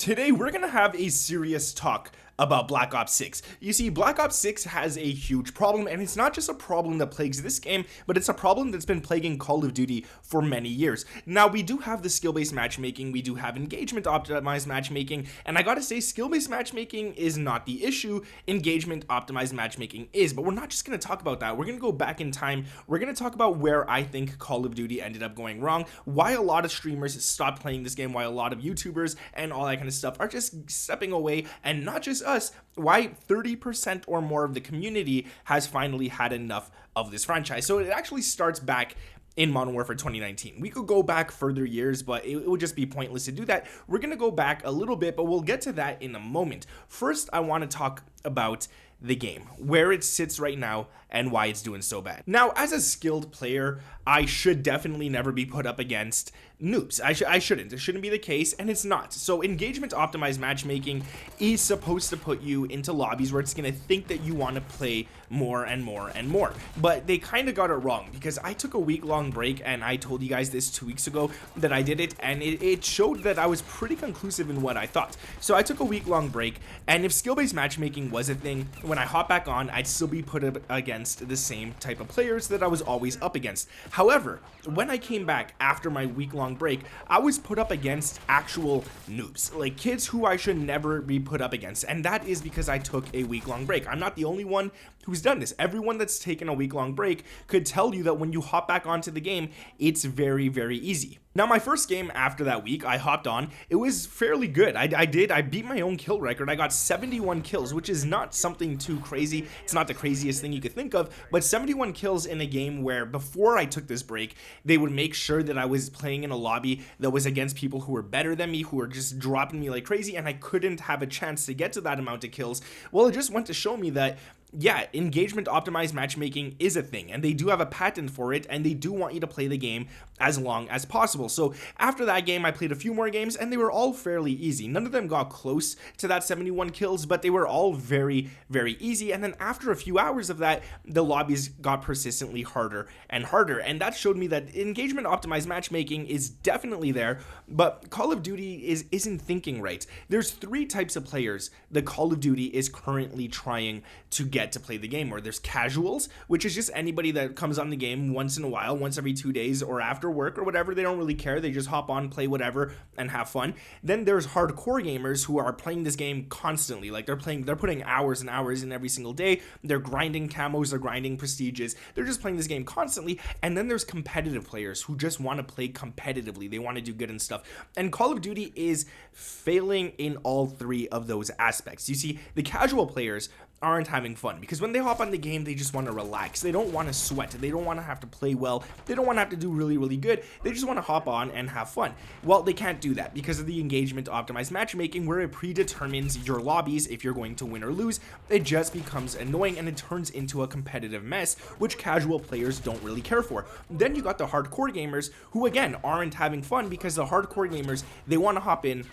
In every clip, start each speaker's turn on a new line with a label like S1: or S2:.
S1: Today, we're going to have a serious talk about Black Ops 6. You see, Black Ops 6 has a huge problem, and it's not just a problem that plagues this game, but it's a problem that's been plaguing Call of Duty for many years. Now, we do have the skill-based matchmaking, we do have engagement-optimized matchmaking, and I gotta say, skill-based matchmaking is not the issue, engagement-optimized matchmaking is, but we're not just gonna talk about that. We're gonna go back in time, we're gonna talk about where I think Call of Duty ended up going wrong, why a lot of streamers stopped playing this game, why a lot of YouTubers and all that kind of stuff are just stepping away, and not just us, why 30% or more of the community has finally had enough of this franchise. So it actually starts back in Modern Warfare 2019. We could go back further years, but it would just be pointless to do that. We're going to go back a little bit, but we'll get to that in a moment. First, I want to talk about the game, where it sits right now, and why it's doing so bad. Now, as a skilled player, I should definitely never be put up against noobs. I shouldn't. It shouldn't be the case, and it's not. So engagement optimized matchmaking is supposed to put you into lobbies where it's going to think that you want to play more and more and more. But they kind of got it wrong, because I took a week-long break, and I told you guys this 2 weeks ago that I did it, and it showed that I was pretty conclusive in what I thought. So I took a week-long break, and if skill-based matchmaking was a thing, when I hop back on, I'd still be put up against the same type of players that I was always up against. However, when I came back after my week-long break, I was put up against actual noobs, like kids who I should never be put up against, and that is because I took a week-long break. I'm not the only one who's done this. Everyone that's taken a week-long break could tell you that when you hop back onto the game, it's very, very easy. Now, my first game after that week, I hopped on. It was fairly good. I beat my own kill record. I got 71 kills, which is not something too crazy. It's not the craziest thing you could think of, but 71 kills in a game where before I took this break, they would make sure that I was playing in a lobby that was against people who were better than me, who were just dropping me like crazy, and I couldn't have a chance to get to that amount of kills. Well, it just went to show me that yeah, engagement optimized matchmaking is a thing, and they do have a patent for it, and they do want you to play the game as long as possible. So after that game, I played a few more games, and they were all fairly easy. None of them got close to that 71 kills, but they were all very, very easy. And then after a few hours of that, the lobbies got persistently harder and harder, and that showed me that engagement optimized matchmaking is definitely there, but Call of Duty isn't thinking right. There's three types of players that Call of Duty is currently trying to get to play the game. Or there's casuals, which is just anybody that comes on the game once in a while, once every 2 days or after work or whatever. They don't really care. They just hop on, play whatever, and have fun. Then there's hardcore gamers who are playing this game constantly. Like they're putting hours and hours in every single day. They're grinding camos, they're grinding prestiges. They're just playing this game constantly. And then there's competitive players who just want to play competitively. They want to do good and stuff. And Call of Duty is failing in all three of those aspects. You see, the casual players aren't having fun because when they hop on the game, they just want to relax. They don't want to sweat. They don't want to have to play well. They don't want to have to do really, really good. They just want to hop on and have fun. Well, they can't do that because of the engagement optimized matchmaking, where it predetermines your lobbies if you're going to win or lose. It just becomes annoying and it turns into a competitive mess, which casual players don't really care for. Then you got the hardcore gamers who, again, aren't having fun because the hardcore gamers, they want to hop in,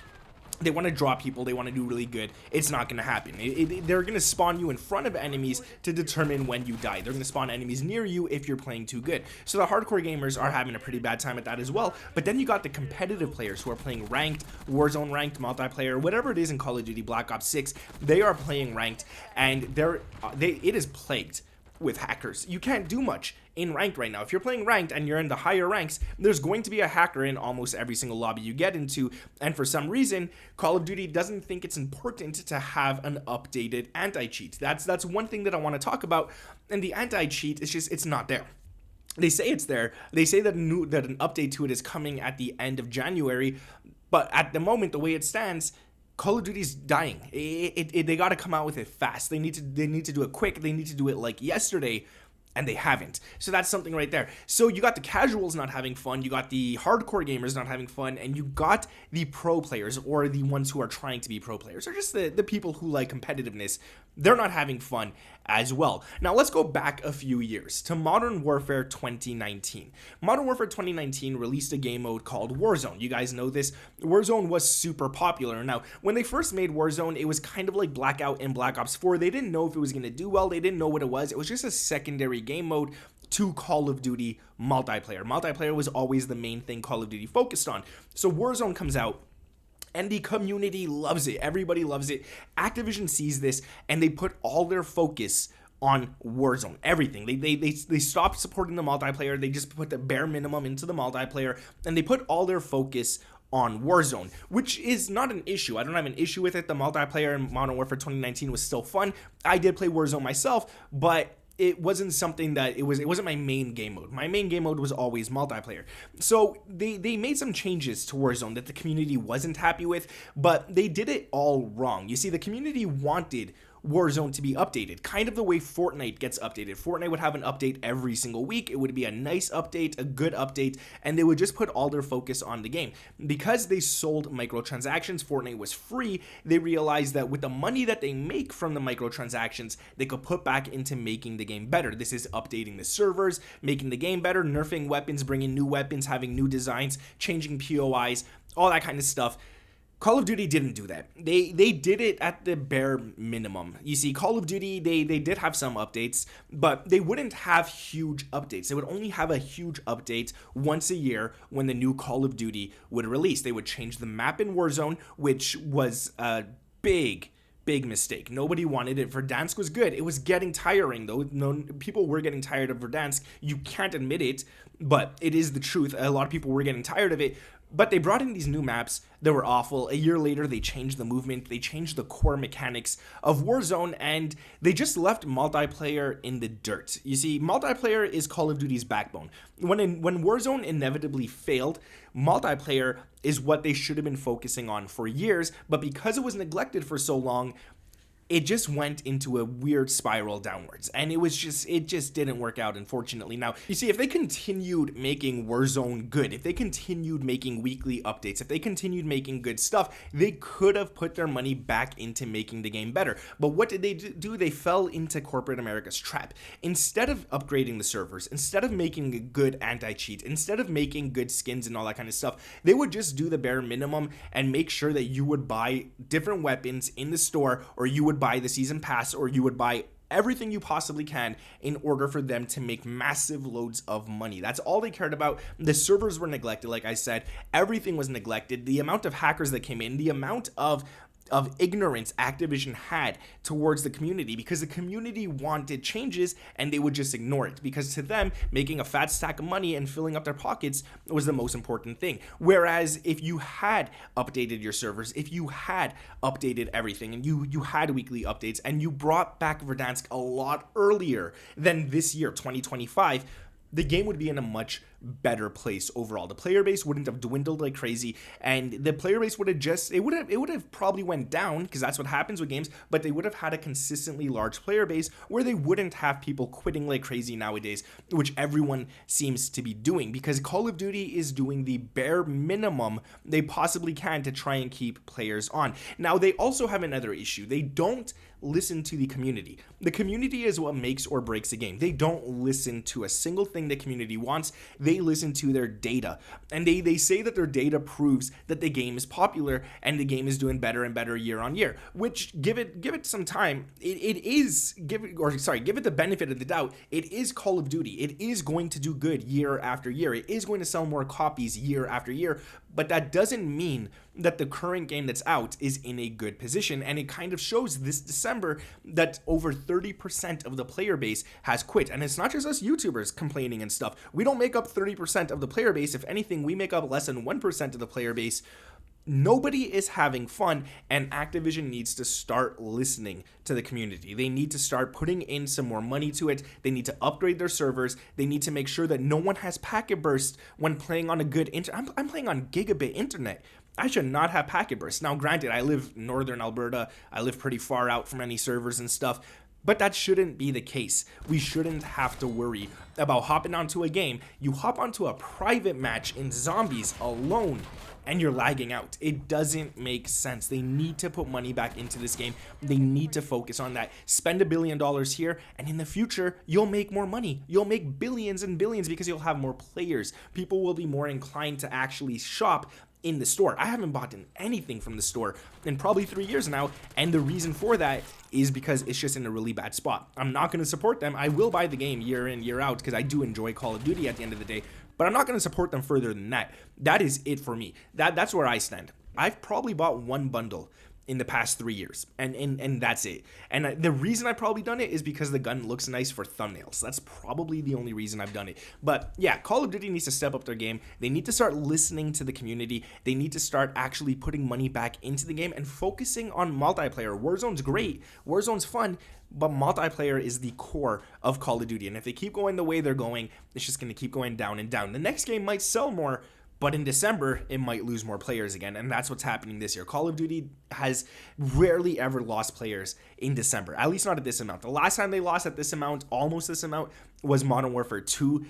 S1: they want to draw people, they want to do really good. It's not going to happen. They're going to spawn you in front of enemies to determine when you die. They're going to spawn enemies near you if you're playing too good. So the hardcore gamers are having a pretty bad time at that as well. But then you got the competitive players who are playing ranked, Warzone ranked, multiplayer, whatever it is in Call of Duty Black Ops 6. They are playing ranked, and it is plagued with hackers. You can't do much in ranked right now. If you're playing ranked and you're in the higher ranks, there's going to be a hacker in almost every single lobby you get into, and for some reason, Call of Duty doesn't think it's important to have an updated anti-cheat. That's one thing that I want to talk about, and the anti-cheat is just, it's not there. They say it's there. They say that an update to it is coming at the end of January, but at the moment, the way it stands, Call of Duty's dying. They got to come out with it fast. They need to do it quick. They need to do it like yesterday, and they haven't. So that's something right there. So you got the casuals not having fun, you got the hardcore gamers not having fun, and you got the pro players, or the ones who are trying to be pro players, or just the people who like competitiveness. They're not having fun as well. Now let's go back a few years to Modern Warfare 2019. Modern Warfare 2019 released a game mode called Warzone. You guys know this. Warzone was super popular. Now, when they first made Warzone, it was kind of like Blackout and Black Ops 4. They didn't know if it was going to do well. They didn't know what it was. It was just a secondary game mode to Call of Duty multiplayer. Multiplayer was always the main thing Call of Duty focused on. So Warzone comes out, and the community loves it. Everybody loves it. Activision sees this and they put all their focus on Warzone. Everything. They stopped supporting the multiplayer. They just put the bare minimum into the multiplayer, and they put all their focus on Warzone, which is not an issue. I don't have an issue with it. The multiplayer in Modern Warfare 2019 was still fun. I did play Warzone myself, but it wasn't something that it wasn't my main game mode. My main game mode was always multiplayer. So they made some changes to Warzone that the community wasn't happy with, but they did it all wrong. You see, the community wanted Warzone to be updated, kind of the way Fortnite gets updated. Fortnite would have an update every single week. It would be a nice update, a good update, and they would just put all their focus on the game. Because they sold microtransactions, Fortnite was free, they realized that with the money that they make from the microtransactions, they could put back into making the game better. This is updating the servers, making the game better, nerfing weapons, bringing new weapons, having new designs, changing POIs, all that kind of stuff. Call of Duty didn't do that. They did it at the bare minimum. You see, Call of Duty, they did have some updates, but they wouldn't have huge updates. They would only have a huge update once a year when the new Call of Duty would release. They would change the map in Warzone, which was a big mistake. Nobody wanted it. Verdansk was good. It was getting tiring, though. No, people were getting tired of Verdansk. You can't admit it, but it is the truth. A lot of people were getting tired of it. But they brought in these new maps that were awful. A year later, they changed the movement, they changed the core mechanics of Warzone, and they just left multiplayer in the dirt. You see, multiplayer is Call of Duty's backbone. When Warzone inevitably failed, multiplayer is what they should have been focusing on for years, but because it was neglected for so long, it just went into a weird spiral downwards, and it just didn't work out, unfortunately. Now, you see, if they continued making Warzone good, if they continued making weekly updates, if they continued making good stuff, they could have put their money back into making the game better. But what did they do? They fell into corporate America's trap. Instead of upgrading the servers, instead of making a good anti-cheat, instead of making good skins and all that kind of stuff, they would just do the bare minimum and make sure that you would buy different weapons in the store, or you would buy the season pass, or you would buy everything you possibly can in order for them to make massive loads of money. That's all they cared about. The servers were neglected, like I said. Everything was neglected. The amount of hackers that came in, the amount of ignorance Activision had towards the community, because the community wanted changes and they would just ignore it, because to them, making a fat stack of money and filling up their pockets was the most important thing. Whereas if you had updated your servers, if you had updated everything, and you had weekly updates, and you brought back Verdansk a lot earlier than this year, 2025, the game would be in a much better place overall. The player base wouldn't have dwindled like crazy, and the player base would have it would have probably went down, because that's what happens with games, but they would have had a consistently large player base where they wouldn't have people quitting like crazy nowadays, which everyone seems to be doing, because Call of Duty is doing the bare minimum they possibly can to try and keep players on. Now, they also have another issue. They don't listen to the community. The community is what makes or breaks a game. They don't listen to a single thing the community wants. They listen to their data, and they say that their data proves that the game is popular and the game is doing better and better year on year, which give it some time. Give it the benefit of the doubt. It is Call of Duty. It is going to do good year after year. It is going to sell more copies year after year, but that doesn't mean that the current game that's out is in a good position. And it kind of shows this December that over 30% of the player base has quit. And it's not just us YouTubers complaining and stuff. We don't make up 30% of the player base. If anything, we make up less than 1% of the player base. Nobody is having fun, and Activision needs to start listening to the community. They need to start putting in some more money to it. They need to upgrade their servers. They need to make sure that no one has packet burst when playing on a good internet. I'm playing on gigabit internet. I should not have packet burst. Now, granted, I live in northern Alberta. I live pretty far out from any servers and stuff, but that shouldn't be the case. We shouldn't have to worry about hopping onto a game. You hop onto a private match in zombies alone, and you're lagging out. It doesn't make sense. They need to put money back into this game. They need to focus on that. Spend $1 billion here, and in the future, you'll make more money. You'll make billions and billions because you'll have more players. People will be more inclined to actually shop in the store. I haven't bought anything from the store in probably 3 years now, and the reason for that is because it's just in a really bad spot. I'm not going to support them. I will buy the game year in, year out, because I do enjoy Call of Duty at the end of the day, but I'm not going to support them further than that. That is it for me. That's where I stand. I've probably bought one bundle in the past 3 years, and that's it. And the reason I've probably done it is because the gun looks nice for thumbnails. That's probably the only reason I've done it. But yeah, Call of Duty needs to step up their game. They need to start listening to the community. They need to start actually putting money back into the game and focusing on multiplayer. Warzone's great, Warzone's fun, but multiplayer is the core of Call of Duty. And if they keep going the way they're going, it's just going to keep going down and down. The next game might sell more, but in December, it might lose more players again, and that's what's happening this year. Call of Duty has rarely ever lost players in December, at least not at this amount. The last time they lost at this amount, almost this amount, was Modern Warfare 2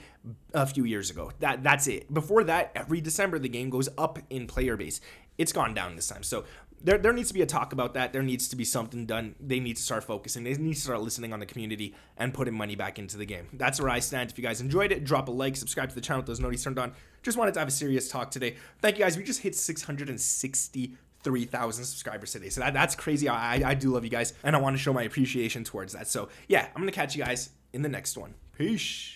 S1: a few years ago. That's it. Before that, every December, the game goes up in player base. It's gone down this time. So there needs to be a talk about that. There needs to be something done. They need to start focusing. They need to start listening on the community and putting money back into the game. That's where I stand. If you guys enjoyed it, drop a like, subscribe to the channel with those notifications turned on. Just wanted to have a serious talk today. Thank you guys. We just hit 663,000 subscribers today. So that's crazy. I do love you guys, and I want to show my appreciation towards that. So yeah, I'm going to catch you guys in the next one. Peace.